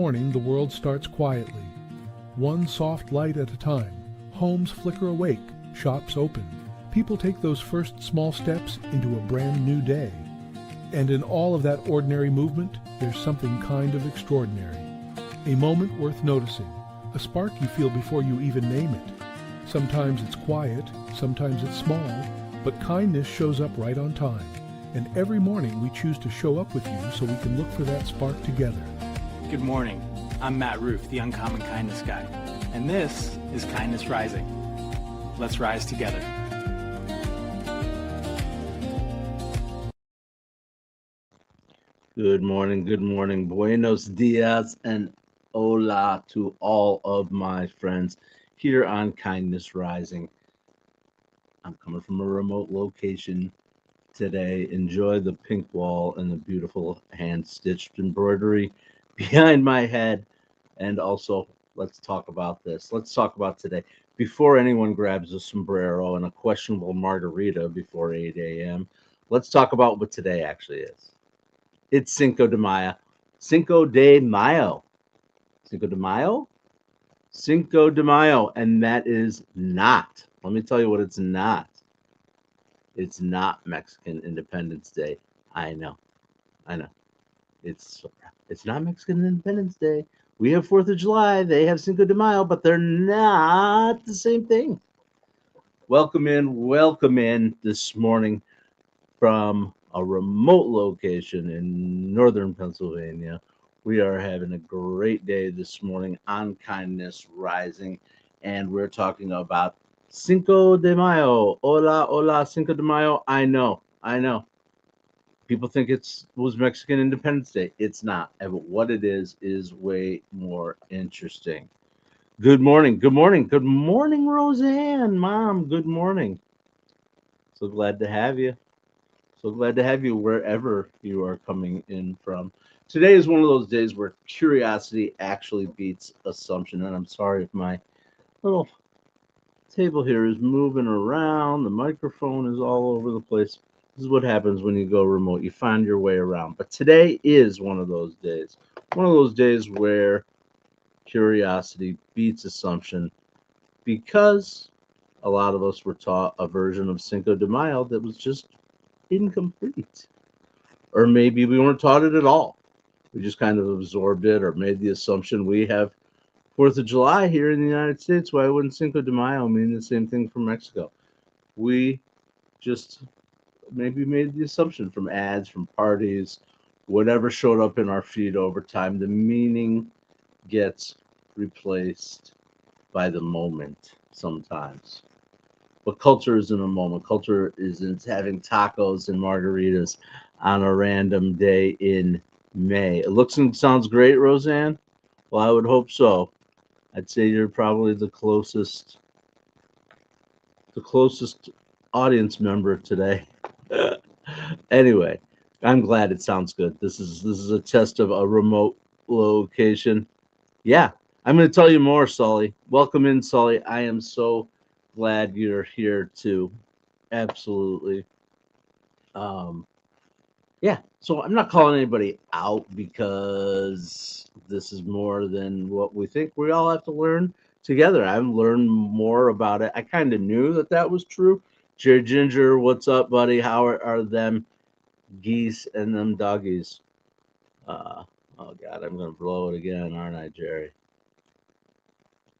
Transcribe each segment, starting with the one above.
morning, the world starts quietly. One soft light at a time. Homes flicker awake, shops open. People take those first small steps into a brand new day. And in all of that ordinary movement, there's something kind of extraordinary. A moment worth noticing. A spark you feel before you even name it. Sometimes it's quiet, sometimes it's small, but kindness shows up right on time. And every morning we choose to show up with you so we can look for that spark together. Good morning. I'm Matt Roof, the Uncommon Kindness Guy. And this is Kindness Rising. Let's rise together. Good morning. Buenos dias and hola to all of my friends here on Kindness Rising. I'm coming from a remote location today. Enjoy the pink wall and the beautiful hand-stitched embroidery behind my head. And also, let's talk about this. Let's talk about today. Before anyone grabs a sombrero and a questionable margarita before 8 a.m., let's talk about what today actually is. It's Cinco de Mayo. Cinco de Mayo. Cinco de Mayo? Cinco de Mayo. And that is not, let me tell you what it's not. It's not Mexican Independence Day. I know. It's not Mexican Independence Day. We have 4th of July. They have Cinco de Mayo, but they're not the same thing. Welcome in this morning from a remote location in northern Pennsylvania. We are having a great day this morning on Kindness Rising, and we're talking about Cinco de Mayo. Hola, Cinco de Mayo. I know. People think it was Mexican Independence Day. It's not. But what it is way more interesting. Good morning, Roseanne. Mom, good morning. So glad to have you. Wherever you are coming in from. Today is one of those days where curiosity actually beats assumption. And I'm sorry if my little table here is moving around. The microphone is all over the place. This is what happens when you go remote. You find your way around. But today is one of those days. One of those days where curiosity beats assumption, because a lot of us were taught a version of Cinco de Mayo that was just incomplete. Or maybe we weren't taught it at all. We just kind of absorbed it or made the assumption we have 4th of July here in the United States. Why wouldn't Cinco de Mayo mean the same thing for Mexico? We just maybe made the assumption from ads, from parties, whatever showed up in our feed over time. The meaning gets replaced by the moment sometimes. But culture isn't a moment. Culture isn't having tacos and margaritas on a random day in May. It looks and sounds great, Roseanne. Well, I would hope so. I'd say you're probably the closest audience member today. Anyway, I'm glad it sounds good. This is a test of a remote location. Yeah, I'm going to tell you more, Sully. Welcome in, Sully. I am so glad you're here too. Absolutely. Yeah, so I'm not calling anybody out because this is more than what we think. We all have to learn together. I've learned more about it. I kind of knew that was true. Jerry Ginger, what's up, buddy? How are them geese and them doggies? Oh God, I'm gonna blow it again, aren't I, Jerry?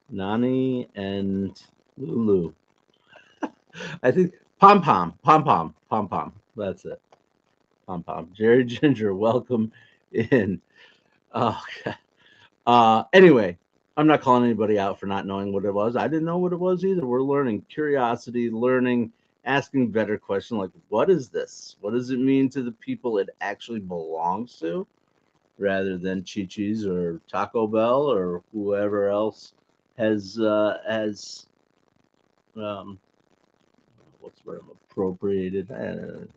Nani and Lulu. I think Pom Pom. That's it. Pom Pom. Jerry Ginger, welcome in. Oh God. Anyway, I'm not calling anybody out for not knowing what it was. I didn't know what it was either. We're learning. Curiosity, learning, asking better questions like, what is this? What does it mean to the people it actually belongs to, rather than Chi-Chi's or Taco Bell or whoever else has what's the word, appropriated,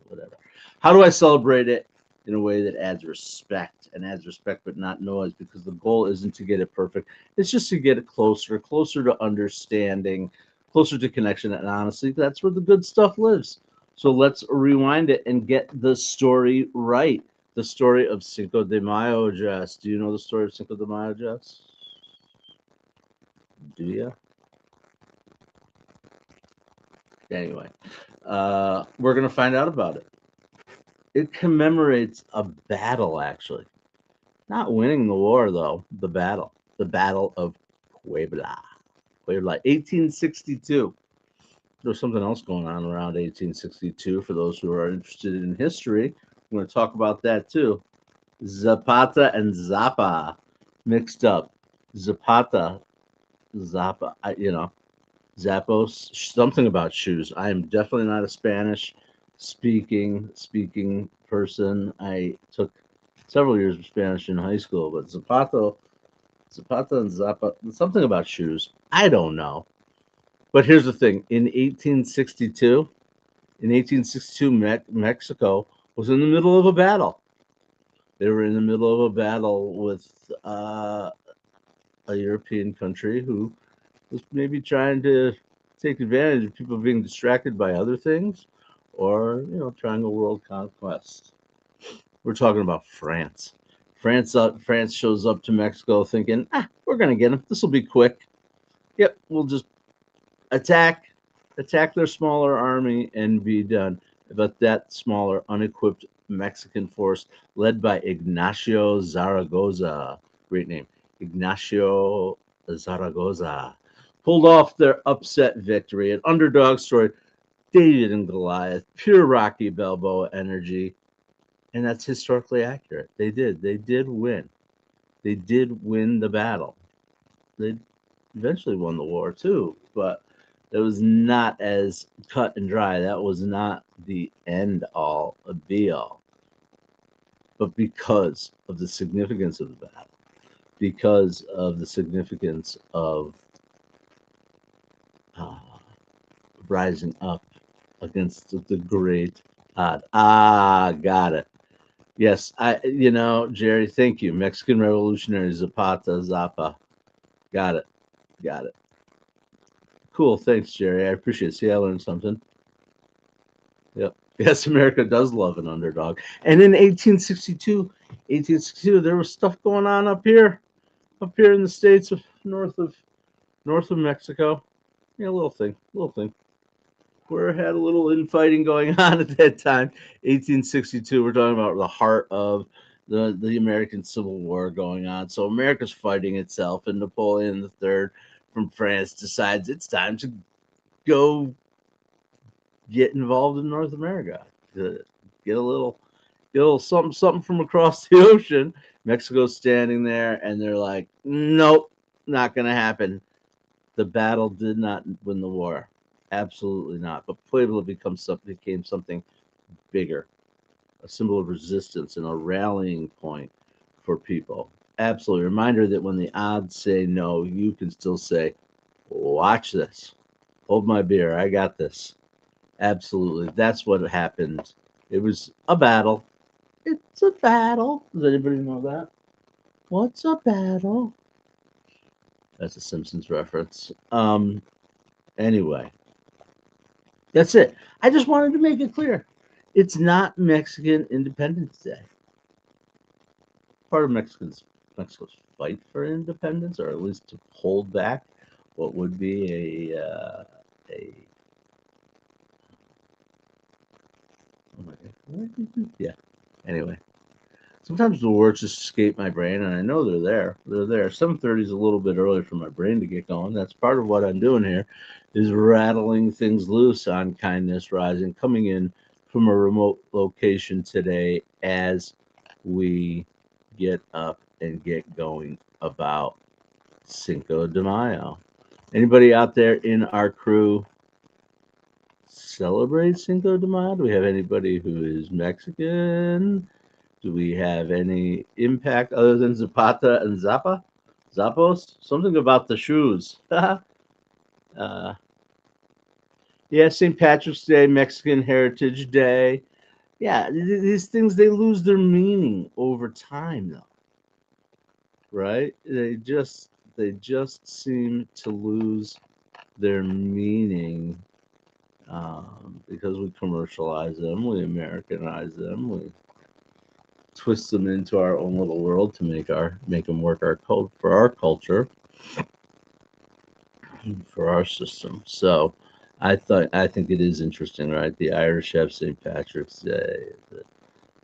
whatever. How do I celebrate it in a way that adds respect but not noise? Because the goal isn't to get it perfect. It's just to get it closer to understanding, closer to connection. And honestly, that's where the good stuff lives. So let's rewind it and get the story right. the story of Cinco de Mayo, Jess. Do you know the story of Cinco de Mayo, Jess? Do you? Anyway, we're going to find out about it. It commemorates a battle, actually. Not winning the war, though. The Battle of Puebla. Puebla, 1862. There's something else going on around 1862 for those who are interested in history. I'm going to talk about that too. Zapata and Zappa mixed up. Zapata, Zappa, Zappos, something about shoes. I am definitely not a Spanish speaking person. I took several years of Spanish in high school, but Zapata and Zappa, something about shoes. I don't know. But here's the thing: in 1862, Mexico was in the middle of a battle. They were in the middle of a battle with a European country who was maybe trying to take advantage of people being distracted by other things, or trying a world conquest. We're talking about France. France shows up to Mexico thinking, we're gonna get them. This will be quick. Yep, we'll just attack their smaller army and be done. But that smaller, unequipped Mexican force, led by Ignacio Zaragoza, great name, Ignacio Zaragoza, pulled off their upset victory. An underdog story, David and Goliath, pure Rocky Balboa energy, and that's historically accurate. They did win. They did win the battle. They eventually won the war too, but it was not as cut and dry. That was not the end all, be all. But because of the significance of the battle, because of the significance of rising up against the great odd. Got it. Yes, Jerry, thank you. Mexican Revolutionary Zapata, Zappa. Got it. Cool, thanks, Jerry. I appreciate it. See, I learned something. Yep. Yes, America does love an underdog. And in 1862, there was stuff going on up here in the states of north of Mexico. Yeah, little thing. We had a little infighting going on at that time. 1862. We're talking about the heart of the American Civil War going on. So America's fighting itself, and Napoleon III from France decides it's time to go get involved in North America, to get a little something from across the ocean. Mexico's standing there, and they're like, nope, not going to happen. The battle did not win the war. Absolutely not. But Puebla became something bigger, a symbol of resistance and a rallying point for people. Absolutely. Reminder that when the odds say no, you can still say, watch this. Hold my beer. I got this. Absolutely. That's what happened. It was a battle. It's a battle. Does anybody know that? What's a battle? That's a Simpsons reference. Anyway, that's it. I just wanted to make it clear. It's not Mexican Independence Day. Part of Mexico's fight for independence, or at least to hold back what would be a yeah. Anyway, sometimes the words just escape my brain, and I know they're there. 7:30 is a little bit early for my brain to get going. That's part of what I'm doing here, is rattling things loose on Kindness Rising, coming in from a remote location today as we get up and get going about Cinco de Mayo. Anybody out there in our crew celebrate Cinco de Mayo? Do we have anybody who is Mexican? Do we have any impact other than Zapata and Zappa? Zappos? Something about the shoes. Yeah, St. Patrick's Day, Mexican Heritage Day. Yeah, these things, they lose their meaning over time, though. Right? They just seem to lose their meaning because we commercialize them, we Americanize them, we twist them into our own little world to make them work our code for our culture, for our system. So I think it is interesting, right? The Irish have St. Patrick's Day. The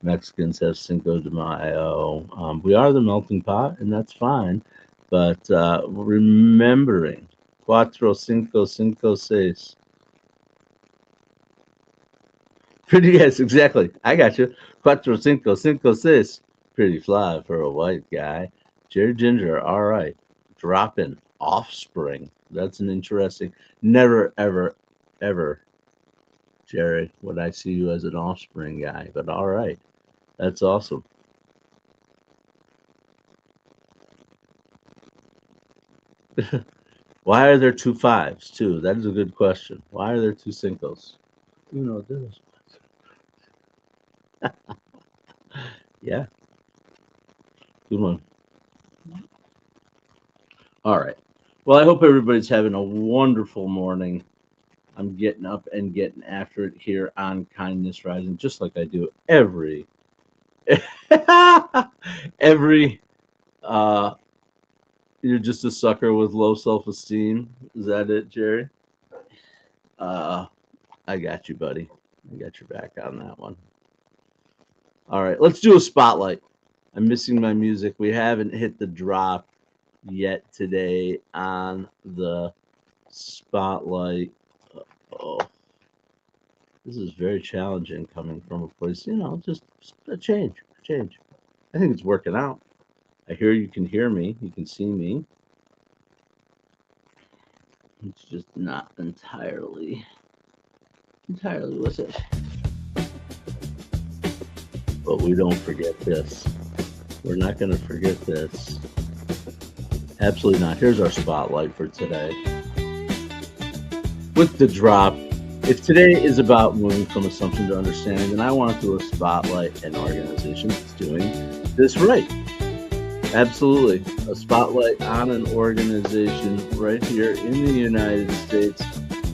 Mexicans have Cinco de Mayo. We are the melting pot, and that's fine. But remembering cuatro, cinco, cinco, seis. Pretty, yes, exactly. I got you. Cuatro, cinco, cinco, seis. Pretty fly for a white guy. Jerry Ginger, all right. Dropping offspring. That's an interesting. Never, ever, ever, Jerry, would I see you as an offspring guy. But all right. That's awesome. Why are there two fives, too? That is a good question. Why are there two Cincos? You know this. Yeah, good one. All right. Well, I hope everybody's having a wonderful morning. I'm getting up and getting after it here on Kindness Rising, just like I do every every you're just a sucker with low self-esteem. Is that it, Jerry? I got you, buddy. I got your back on that one. All right, let's do a spotlight. I'm missing my music. We haven't hit the drop yet today on the spotlight. Oh, this is very challenging coming from a place, just a change. I think it's working out. I hear you can hear me. You can see me. It's just not entirely with it. But we don't forget this. We're not going to forget this. Absolutely not. Here's our spotlight for today. With the drop, if today is about moving from assumption to understanding, then I want to do a spotlight an organization that's doing this right. Absolutely. A spotlight on an organization right here in the United States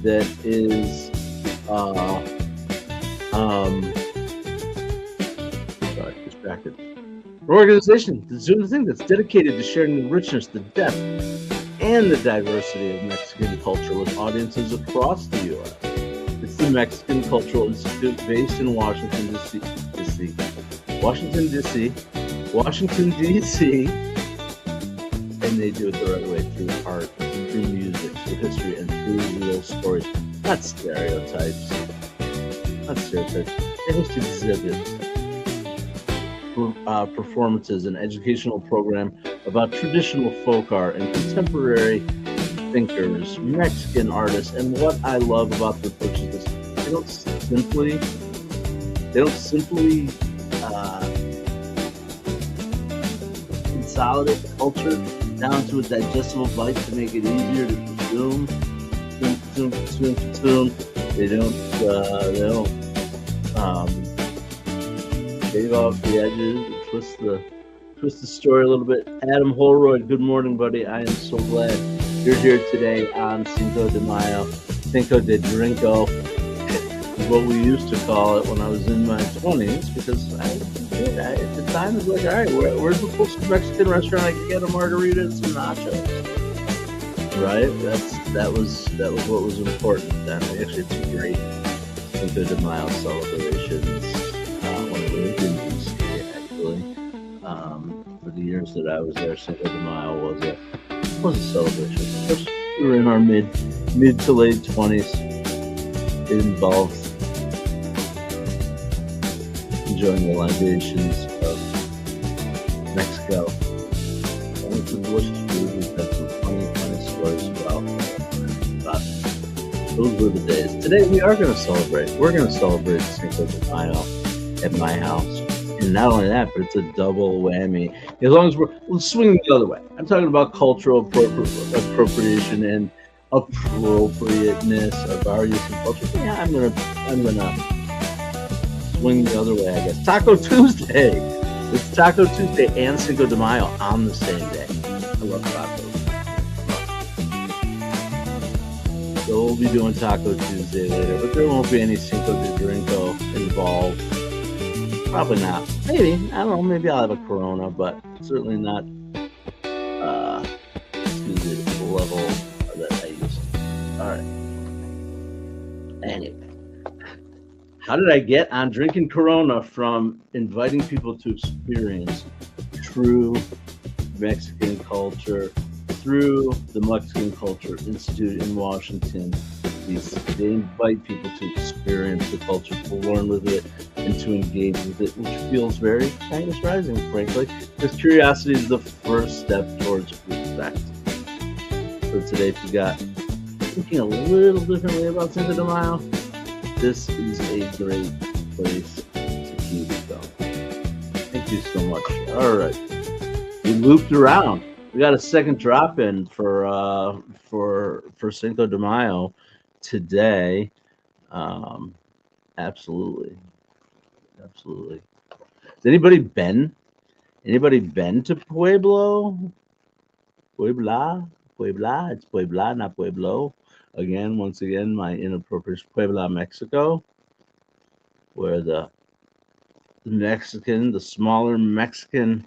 that is sorry, distracted. An organization that's doing the thing that's dedicated to sharing the richness, the depth, and the diversity of Mexican culture with audiences across the U.S. It's the Mexican Cultural Institute based in Washington, D.C. Washington, D.C. And they do it the right way through art, through music, through history, and through real stories. Not stereotypes. They host exhibits, performances, an educational program about traditional folk art and contemporary thinkers, Mexican artists. And what I love about their approach is this: they don't simply consolidate the culture down to a digestible bite to make it easier to consume. They don't shave off the edges and twist the story a little bit. Adam Holroyd, good morning, buddy. I am so glad you're here today on Cinco de Mayo. Cinco de Drinko is what we used to call it when I was in my 20s, because at the time it was like, all right, where's the closest Mexican restaurant I can get a margarita and some nachos? Right? That was what was important then. We actually had two great Cinco de Mayo celebrations when we lived in DC, actually. For the years that I was there, Cinco de Mayo was a celebration. Of course, we were in our mid to late 20s. It involved enjoying the libations of Mexico. And it's a delicious food. We've had some funny stories about those were the days. Today we are going to celebrate. We're going to celebrate Cinco de Mayo at my house. And not only that, but it's a double whammy. As long as we'll swing the other way. I'm talking about cultural appropriation and appropriateness of our use of culture. Yeah, I'm gonna swing the other way, I guess. Taco Tuesday. It's Taco Tuesday and Cinco de Mayo on the same day. I love tacos. So we'll be doing Taco Tuesday later, but there won't be any Cinco de Drinko involved. Probably not. Maybe. I don't know. Maybe I'll have a Corona, but certainly not to the level that I used to. All right. Anyway, how did I get on drinking Corona from inviting people to experience true Mexican culture through the Mexican Culture Institute in Washington? They invite people to experience the culture, to learn with it, and to engage with it, which feels very kindness rising, frankly. Because curiosity is the first step towards respect. So today, if you got thinking a little differently about Cinco de Mayo, this is a great place to keep going. Thank you so much. All right, we looped around. We got a second drop in for Cinco de Mayo today. Absolutely. Has anybody been to Puebla? It's Puebla, not Pueblo. Once again, my inappropriate Puebla, Mexico, where the smaller Mexican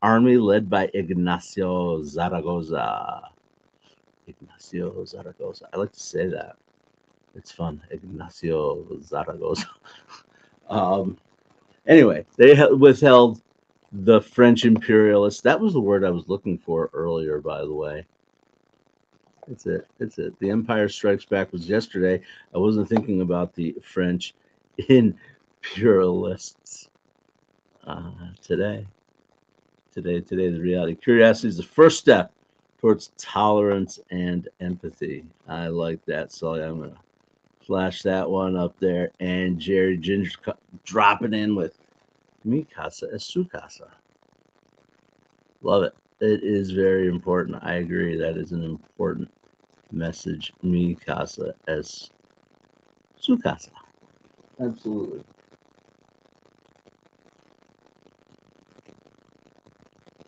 army led by Ignacio Zaragoza. I like to say that. It's fun. Ignacio Zaragoza. Anyway, they withheld the French imperialists. That was the word I was looking for earlier, by the way. It's it. The Empire Strikes Back was yesterday. I wasn't thinking about the French imperialists today. The reality. Curiosity is the first step towards tolerance and empathy. I like that. So I'm going to flash that one up there. And Jerry Ginger dropping in with Mi casa es su casa. Love it. It is very important. I agree. That is an important message. Mi casa es su casa. Absolutely.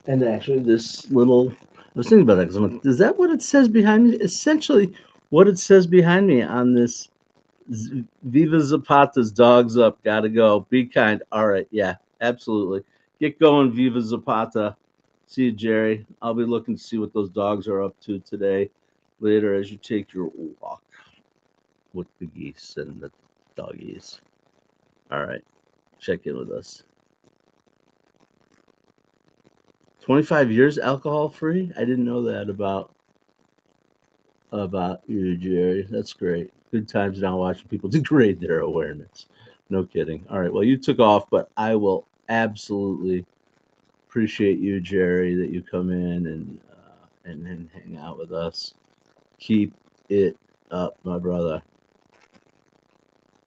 And actually, this little, I was thinking about that because I'm like, is that what it says behind me? Essentially, what it says behind me on this Viva Zapata's dogs up, gotta go. Be kind. All right, yeah, absolutely. Get going, Viva Zapata. See you, Jerry. I'll be looking to see what those dogs are up to today later as you take your walk with the geese and the doggies. All right, check in with us. 25 years alcohol free? I didn't know that about you, Jerry. That's great. Good times now watching people degrade their awareness. No kidding. All right. Well, you took off, but I will absolutely appreciate you, Jerry, that you come in and hang out with us. Keep it up, my brother.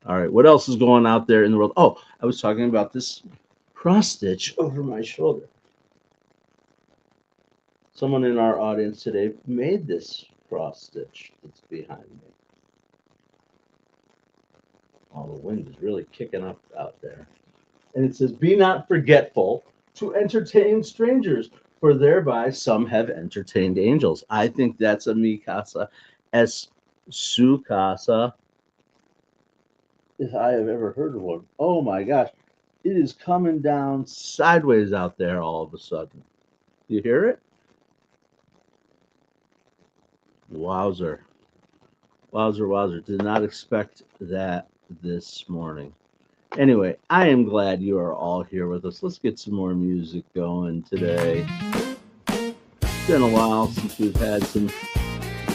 All right. What else is going out there in the world? Oh, I was talking about this cross stitch over my shoulder. Someone in our audience today made this cross stitch that's behind me. Oh, the wind is really kicking up out there. And it says, be not forgetful to entertain strangers, for thereby some have entertained angels. I think that's a mi casa es su casa, if I have ever heard of one. Oh my gosh. It is coming down sideways out there all of a sudden. You hear it? Wowzer. Did not expect that this morning. Anyway, I am glad you are all here with us. Let's get some more music going today. It's been a while since we've had some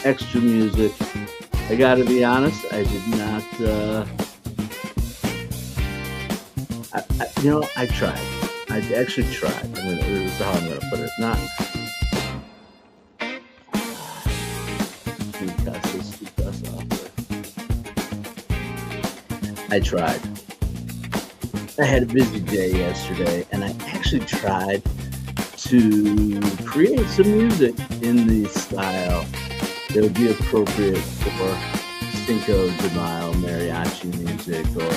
extra music. I gotta be honest, I did not I tried. I actually tried. This is how I'm gonna put it. Not I tried. I had a busy day yesterday, and I actually tried to create some music in the style that would be appropriate for Cinco de Mayo mariachi music, or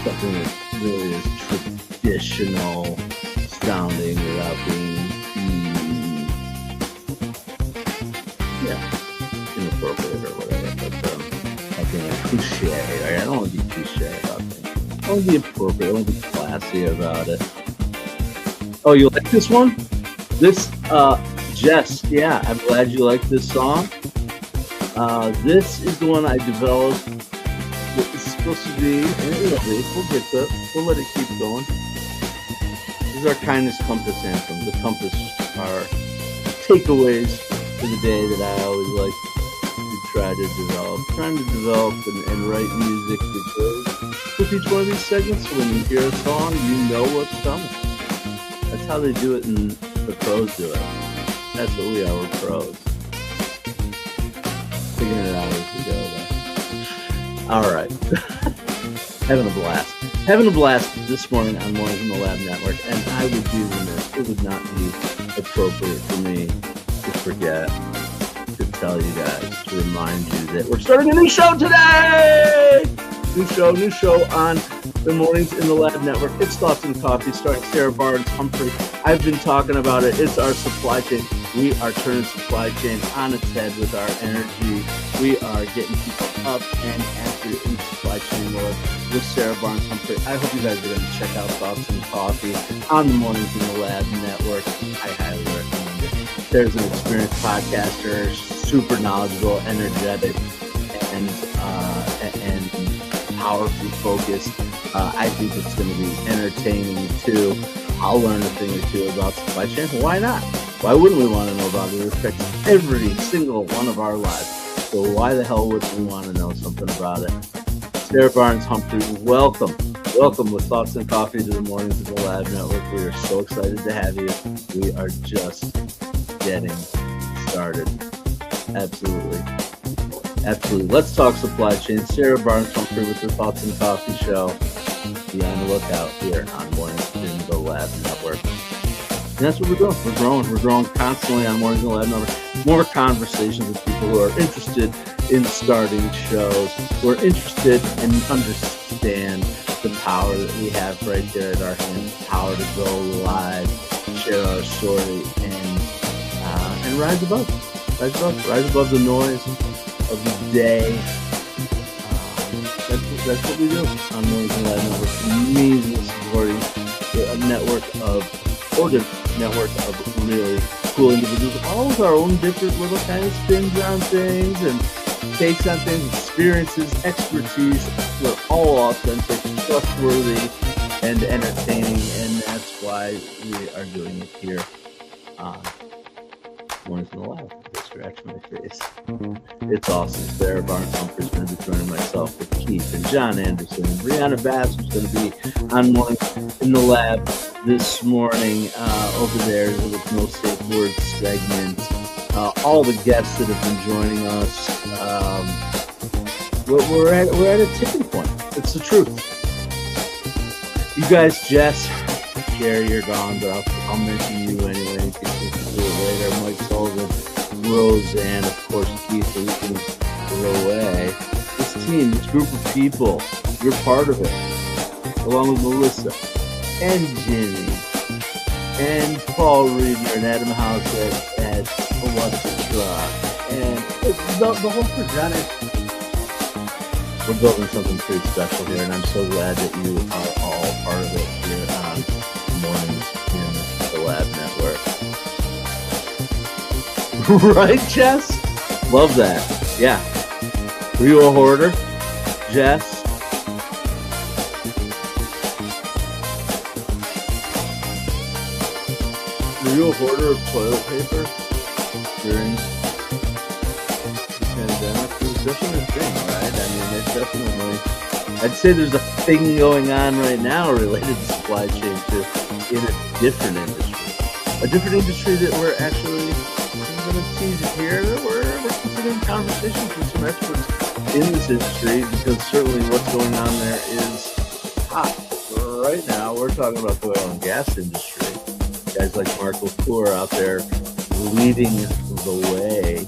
something that really is traditional sounding without being inappropriate or whatever. But I think a cliche. Right? I don't want to be cliche about things. I want to be appropriate. I want to be classy. classy about it. Oh, you like this one? This, Jess, yeah, I'm glad you like this song. This is the one I developed. It's supposed to be, we'll get to it. We'll let it keep going. This is our Kindness Compass anthem. The compass are takeaways for the day that I always like to try to develop. Trying to develop and write music that goes with each one of these segments. So when you hear a song, you know what's coming. That's how they do it, and the pros do it. That's what we are. We're pros. Figuring it out as we go, though. All right. Having a blast. Having a blast this morning on Mornings in the Lab Network, and I would be remiss. It would not be appropriate for me to forget to tell you guys, to remind you that we're starting a new show today! New show on the Mornings in the Lab Network. It's Thoughts and Coffee, starring Sarah Barnes Humphrey. I've been talking about it. It's our supply chain. We are turning supply chain on its head with our energy. We are getting people up and after in supply chain world with Sarah Barnes Humphrey. I hope you guys are going to check out Thoughts and Coffee on the Mornings in the Lab Network. I highly recommend it. There's an experienced podcaster, super knowledgeable, energetic, and powerfully focused. I think it's going to be entertaining too. I'll learn a thing or two about supply chain. Why not? Why wouldn't we want to know about it? It affects every single one of our lives. So why the hell wouldn't we want to know something about it? Sarah Barnes Humphrey, welcome. Welcome with Thoughts and Coffee to the Mornings in the Lab Network. We are so excited to have you. We are just getting started. Absolutely. Let's talk supply chain. Sarah Barnes Humphrey with the Thoughts and Coffee Show. Be on the lookout here on Mornings in the Lab Network. And that's what we're doing. We're growing. We're growing constantly on Mornings in the Lab Network. More conversations with people who are interested in starting shows, who are interested and understand the power that we have right there at our hands. Power to go live, share our story, and rise above the noise of the day. That's what we do on Mornings in the Lab Network. Amazing supporting a network of really cool individuals, all with our own different little kind of spins on things and takes on things, experiences, expertise. We're all authentic, trustworthy, and entertaining, and that's why we are doing it here on Mornings in the Lab. Scratch my face. It's awesome. Sarah Barnes Humphrey is going to be joining myself with Keith and John Anderson and Brianna Bass, who's going to be on Mornings in the Lab this morning over there with No Safe Words segment. All the guests that have been joining us. We're at a tipping point. It's the truth. You guys, Jess, Jerry, you're gone, but I'll mention you anyway in case we can do it later. Mike Sullivan, Roseanne, of course, Keith, so we can go away. This team, this group of people, you're part of it, along with Melissa and Jimmy and Paul Reedner and Adam House at What's the Truck and the whole crew. John, we're building something pretty special here, and I'm so glad that you are all part of it here on Mornings in the Lab Network. Right, Jess? Love that. Yeah. Were you a hoarder, Jess? Were you a hoarder of toilet paper during the pandemic? It was definitely a thing, right? I mean, it's definitely... I'd say there's a thing going on right now related to supply chain, too, in a different industry. A different industry that we're actually... I'm going to tease it here. We're considering conversations with some experts in this industry because certainly what's going on there is hot. Right now, we're talking about the oil and gas industry. Guys like Mark LaCour out there leading the way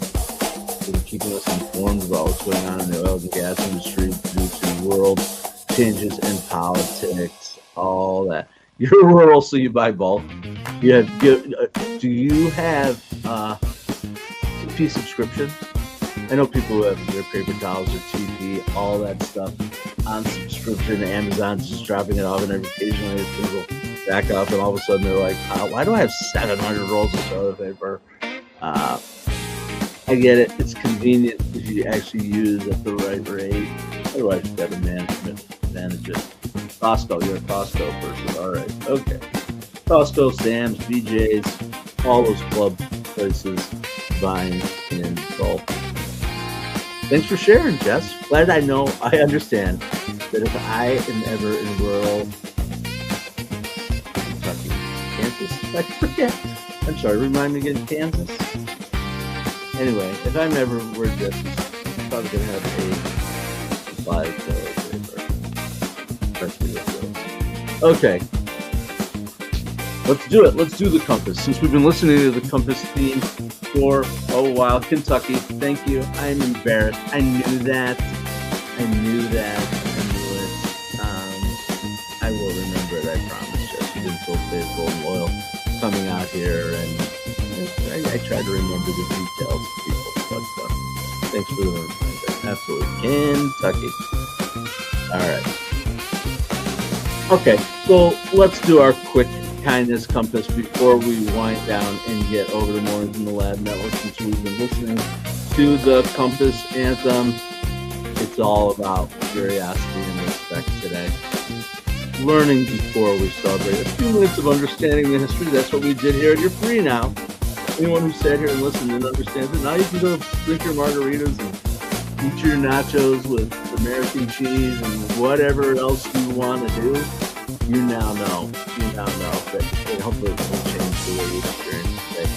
and keeping us informed about what's going on in the oil and gas industry due to world changes and politics, all that. You're rural, so you buy bulk. Do you have TP subscription? I know people who have their paper towels or TP, all that stuff. on subscription. Amazon's just dropping it off, and occasionally things will back up, and all of a sudden they're like, why do I have 700 rolls of toilet paper? I get it. It's convenient if you actually use at the right rate. Otherwise, you've got to manage it. Costco, you're a Costco person. All right. Okay. Costco, Sam's, BJ's, all those club places, buying in bulk. Thanks for sharing, Jess. Glad I understand that if I am ever in rural Kentucky, Kansas, I forget. I'm sorry, remind me again, Kansas? Anyway, if I'm ever where Jess is, I'm probably going to have a supply of toilet paper. That's ridiculous. Okay. Let's do it. Let's do the compass. Since we've been listening to the compass theme for a while, Kentucky, thank you. I'm embarrassed. I knew that. I knew it. I will remember it, I promise. Just you've been so faithful and loyal coming out here, and I try to remember the details of people. But thanks for the reminder. Absolutely. Kentucky. All right. Okay, so let's do our quick kindness compass before we wind down and get over to Mornings in the Lab Network. Since we've been listening to the compass anthem, it's all about curiosity and respect today. Learning before we celebrate. A few minutes of understanding the history. That's what we did here. You're free now. Anyone who sat here and listened and understands it. Now you can go drink your margaritas and eat your nachos with American cheese and whatever else you want to do. You now know that hopefully it will change the way you experience today.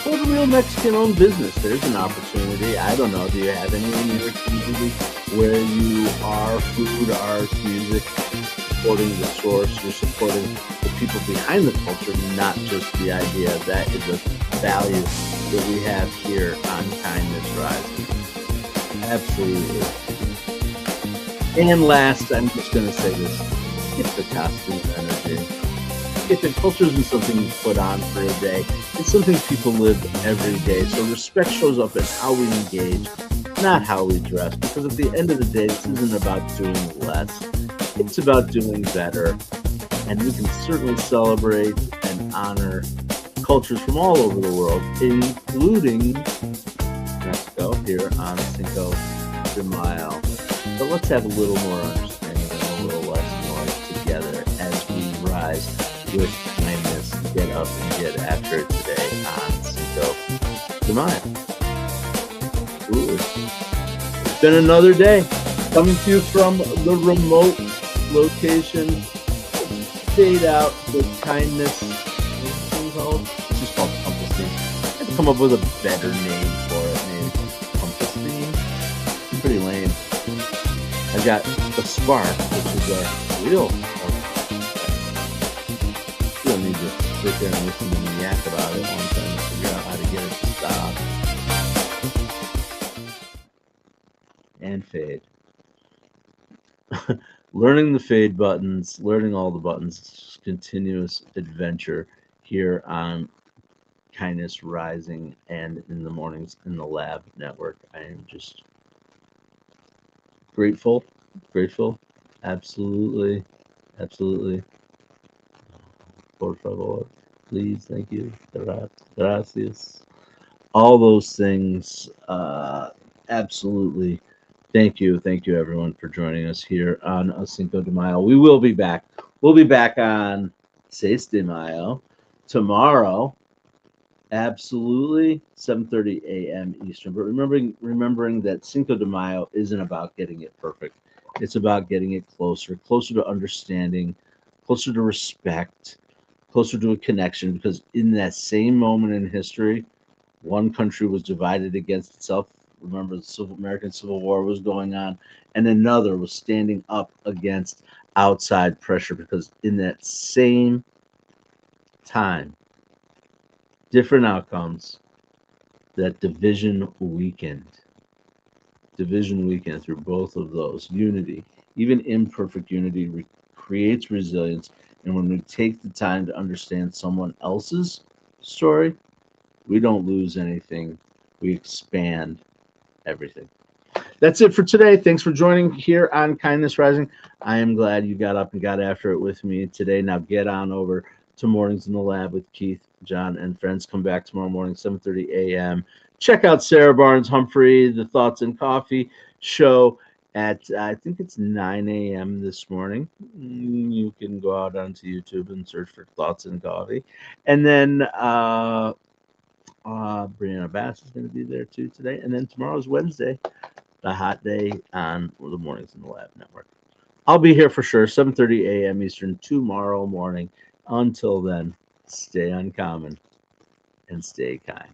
For the real Mexican-owned business, there's an opportunity. I don't know. Do you have any in your community where you are food, art, music, supporting the source, you're supporting the people behind the culture, not just the idea. That is a value that we have here on Kindness Rising. Absolutely. And last, I'm just going to say this. Skip the costume energy. Skip it. Culture isn't something you put on for a day. It's something people live every day. So respect shows up in how we engage, not how we dress. Because at the end of the day, this isn't about doing less. It's about doing better. And we can certainly celebrate and honor cultures from all over the world, including Mexico here on Cinco de Mayo. But let's have a little more understanding and a little less noise together as we rise with kindness, get up and get after it today on Cinco de Mayo. Ooh. It's been another day coming to you from the remote location. Fade out with kindness. What's it called? It's just called Compass Theme. I had to come up with a better name for it. Named Compass Theme. Pretty lame. I got the Spark, which is a real. You don't need to sit there and listen to me yak about it one time to figure out how to get it to stop. And fade. Learning the fade buttons, learning all the buttons, continuous adventure here on Kindness Rising and in the Mornings in the Lab Network. I am just grateful, absolutely. Por favor, please, thank you, gracias. All those things, absolutely. Thank you, everyone, for joining us here on Cinco de Mayo. We will be back. We'll be back on 6 de Mayo tomorrow. Absolutely, 7:30 a.m. Eastern. But remembering that Cinco de Mayo isn't about getting it perfect. It's about getting it closer to understanding, closer to respect, closer to a connection. Because in that same moment in history, one country was divided against itself. Remember, the American Civil War was going on, and another was standing up against outside pressure, because in that same time, different outcomes, that division weakened through both of those. Unity, even imperfect unity, creates resilience. And when we take the time to understand someone else's story, we don't lose anything. We expand everything. that's it for today. Thanks for joining here on Kindness Rising. I am glad you got up and got after it with me today. Now get on over to Mornings in the Lab with Keith, John, and friends. Come back tomorrow morning, 7:30 a.m. Check out Sarah Barnes Humphrey, the Thoughts and Coffee show at, I think it's 9 a.m. this morning. You can go out onto YouTube and search for Thoughts and Coffee. And then Brianna Bass is going to be there too today. And then tomorrow's Wednesday, the hot day on the Mornings in the Lab Network. I'll be here for sure, 7:30 a.m. Eastern tomorrow morning. Until then, stay uncommon and stay kind.